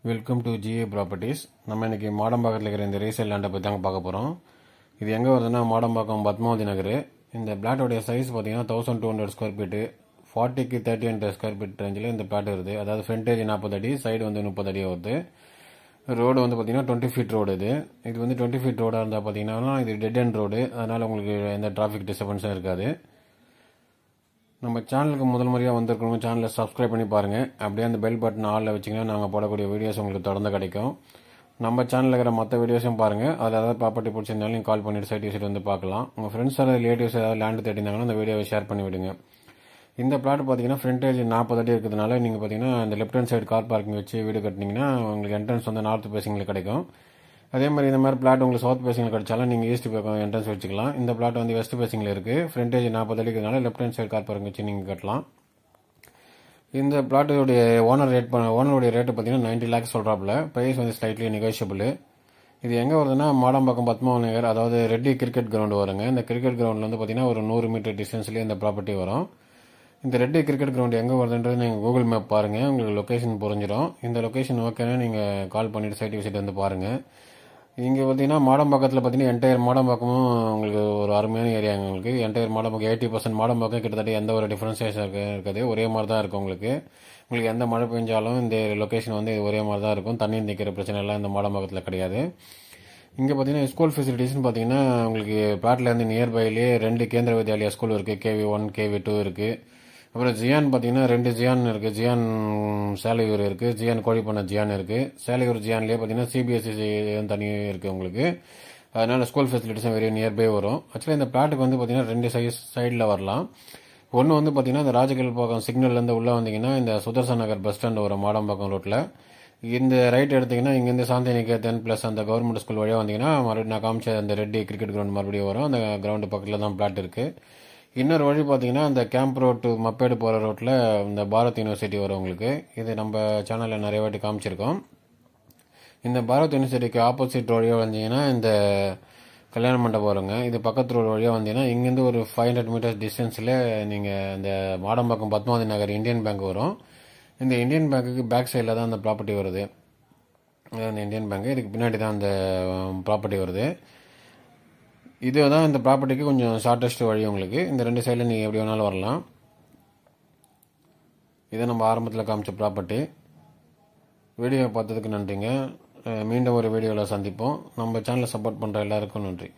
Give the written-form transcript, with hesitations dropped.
Welcome to GA properties. நம்ம இன்னைக்கு மாடம்பாக்கத்தில் இருக்கிற இந்த ரீசேல் லேண்டை பற்றி தாங்க பார்க்க போகிறோம். இது எங்கே வருதுன்னா மாடம்பாக்கம் பத்மாவதி நகர். இந்த பிளாட்டோடைய சைஸ் பார்த்தீங்கன்னா 1200 ஸ்கொயர் ஃபீட்டு, 40க்கு 30 ஸ்கொயர் ஃபீட் ரேஞ்சில் இந்த பிளாட் வருது. அதாவது ஃப்ரண்டேஜ் 40 அடி, சைடு வந்து 30 அடி வருது. ரோடு வந்து பார்த்தீங்கன்னா 20 ஃபீட் ரோடு. இது வந்து 20 ஃபீட் ரோடாக இருந்தால் பார்த்தீங்கன்னா இது டெட் அண்ட் ரோடு, அதனால் உங்களுக்கு எந்த டிராஃபிக் டிஸ்டர்பன்ஸும் இருக்காது. நம்ம சேனலுக்கு முதல் முறையாக வந்திருக்கிறவங்க சேனலை சப்ஸ்கிரைப் பண்ணி பாருங்கள். அப்படியே அந்த பெல் பட்டன் ஆளில் வச்சிங்கன்னா நாங்கள் போடக்கூடிய வீடியோஸ் உங்களுக்கு தொடர்ந்து கிடைக்கும். நம்ம சேனலில் இருக்கிற மற்ற வீடியோஸும் பாருங்கள். அதில் ஏதாவது ப்ராப்பர்ட்டி பிடிச்சிருந்தாலும் கால் பண்ணிட்டு சைட் விசிட் வந்து பார்க்கலாம். உங்கள் ஃப்ரெண்ட்ஸ் ஏதாவது ரிலேட்டிவ்ஸ் ஏதாவது லேண்டு தேடினாங்கன்னா அந்த வீடியோவை ஷேர் பண்ணி விடுங்க. இந்த பிளாட் பார்த்தீங்கன்னா ஃப்ரண்டேஜ் 40 அடி இருக்கிறதுனால நீங்கள் பார்த்தீங்கன்னா இந்த left hand side car parking வச்சு வீடு கட்டினீங்கன்னா உங்களுக்கு என்ட்ரன்ஸ் வந்து நார்த் பேசிங்கில் கிடைக்கும். அதே மாதிரி இந்த மாதிரி பிளாட் உங்களுக்கு சவுத் பேசிங்கில் கிடைச்சாலும் நீங்கள் ஈஸ்ட் பக்கம் என்ட்ரன்ஸ் வச்சுக்கலாம். இந்த பிளாட் வந்து வெஸ்ட் பேசிங்கில் இருக்குது. ஃப்ரண்டேஜ் 40 அடி இருக்கிறதுனால left hand side car parking வச்சு நீங்கள் கட்டலாம். இந்த பிளாட்டுடைய ஓனருடைய ரேட்டு பார்த்தீங்கன்னா 90 lakhs சொல்கிறாப்புல. ப்ரைஸ் வந்து ஸ்லைட்லி நெகோஷியபிள். இது எங்கே வருதுன்னா மாடம்பாக்கம் பத்மாவதி நகர், அதாவது ரெட்டி கிரிக்கெட் கிரவுண்டு வருங்க. இந்த கிரிக்கெட் கிரவுண்டில் வந்து பார்த்தீங்கன்னா ஒரு 100 மீட்டர் டிஸ்டன்ஸ்லேயே இந்த ப்ராப்பர்ட்டி வரும். இந்த ரெட்டி கிரிக்கெட் கிரவுண்டு எங்கே வருதுன்றது நீங்கள் கூகுள் மேப் பாருங்கள், உங்களுக்கு லொக்கேஷன் புரிஞ்சிடும். இந்த லொக்கேஷன் ஓகேன்னா நீங்கள் கால் பண்ணிவிட்டு சைட் விசிட் வந்து பாருங்கள். இங்கே பார்த்தீங்கன்னா மாடம்பாக்கத்தில் பார்த்தீங்கன்னா என்டையர் மாடம்பாக்கமும் உங்களுக்கு ஒரு அருமையான ஏரியாங்க. உங்களுக்கு என்டையர் மாடம்பாக்கம் 80% மாடம்பாக்கம் கிட்டத்தட்ட எந்த ஒரு டிஃப்ரென்சேஷன் இருக்காது, ஒரே மாதிரி தான் இருக்கும். உங்களுக்கு எந்த மழை பெஞ்சாலும் இந்த லொக்கேஷன் வந்து ஒரே மாதிரி தான் இருக்கும். தண்ணி நிற்கிற பிரச்சனை எல்லாம் இந்த மாடம்பாக்கத்தில் கிடையாது. இங்கே பார்த்தீங்கன்னா ஸ்கூல் ஃபெசிலிட்டிஸ்னு பார்த்தீங்கன்னா உங்களுக்கு பிளாட்லேருந்து நியர்பைலேயே 2 கேந்திர வித்யாலயா ஸ்கூல் இருக்குது. KV1 KV2 இருக்குது. அப்புறம் ஜியான் பார்த்தீங்கன்னா 2 ஜியான் இருக்குது. ஜியான் சேலையூர் இருக்குது, ஜியான் கோழிப்பண்ண ஜியான் இருக்குது. சேலையூர் ஜியான்லேயே பார்த்தீங்கன்னா CBSE தனியாக இருக்குது உங்களுக்கு. அதனால் ஸ்கூல் ஃபெசிலிட்டிஸும் வெரி நியர்பை வரும். ஆக்சுவலாக இந்த பிளாட்டுக்கு வந்து பார்த்தீங்கன்னா 2 சைடில் வரலாம். ஒன்று வந்து பார்த்தீங்கன்னா இந்த ராஜகல்பாக்கம் சிக்னல்லேருந்து உள்ளே வந்தீங்கன்னா இந்த சுதர்சன் நகர் பஸ் ஸ்டாண்ட் வரும் மாடம்பாக்கம் ரோட்டில். இந்த ரைட் எடுத்தீங்கன்னா இங்கேருந்து சாந்திநிகேதன் ப்ளஸ் அந்த கவர்மெண்ட் ஸ்கூல் வழியாக வந்தீங்கன்னா மறுபடியும் நான் காமிச்ச அந்த ரெட்டி கிரிக்கெட் கிரவுண்ட் மறுபடியும் வரும். அந்த கிரவுண்டு பக்கத்தில் தான் பிளாட் இருக்குது. இன்னொரு வழி பார்த்தீங்கன்னா இந்த கேம்ப் ரோட் டு மப்பேடு போகிற ரோட்டில் இந்த பாரத் யூனிவர்சிட்டி வரும் உங்களுக்கு. இது நம்ம சேனலில் நிறைய வாட்டி காமிச்சிருக்கோம். இந்த பாரத் யூனிவர்சிட்டிக்கு ஆப்போசிட் வழியாக வந்தீங்கன்னா இந்த கல்யாண மண்டபம் வருங்க. இது பக்கத்து ரோடு வழியாக வந்தீங்கன்னா இங்கேருந்து ஒரு 500 மீட்டர்ஸ் டிஸ்டன்ஸில் நீங்கள் இந்த மாடம்பாக்கம் பத்மாவதி நகர் இந்தியன் பேங்க் வரும். இந்த இந்தியன் பேங்க்குக்கு பேக் சைடில் தான் அந்த ப்ராப்பர்ட்டி வருது. அந்த இந்தியன் பேங்க்கு இதுக்கு பின்னாடி தான் அந்த ப்ராப்பர்ட்டி வருது. இது தான் இந்த ப்ராப்பர்ட்டிக்கு கொஞ்சம் ஷார்ட்டஸ்ட் வழி உங்களுக்கு. இந்த 2 சைடில் நீங்கள் எப்படி வேணாலும் வரலாம். இதை நம்ம ஆரம்பத்தில் காமிச்ச ப்ராப்பர்ட்டி. வீடியோ பார்த்ததுக்கு நன்றிங்க. மீண்டும் ஒரு வீடியோவில் சந்திப்போம். நம்ம சேனலை சப்போர்ட் பண்ணுற எல்லாருக்கும் நன்றி.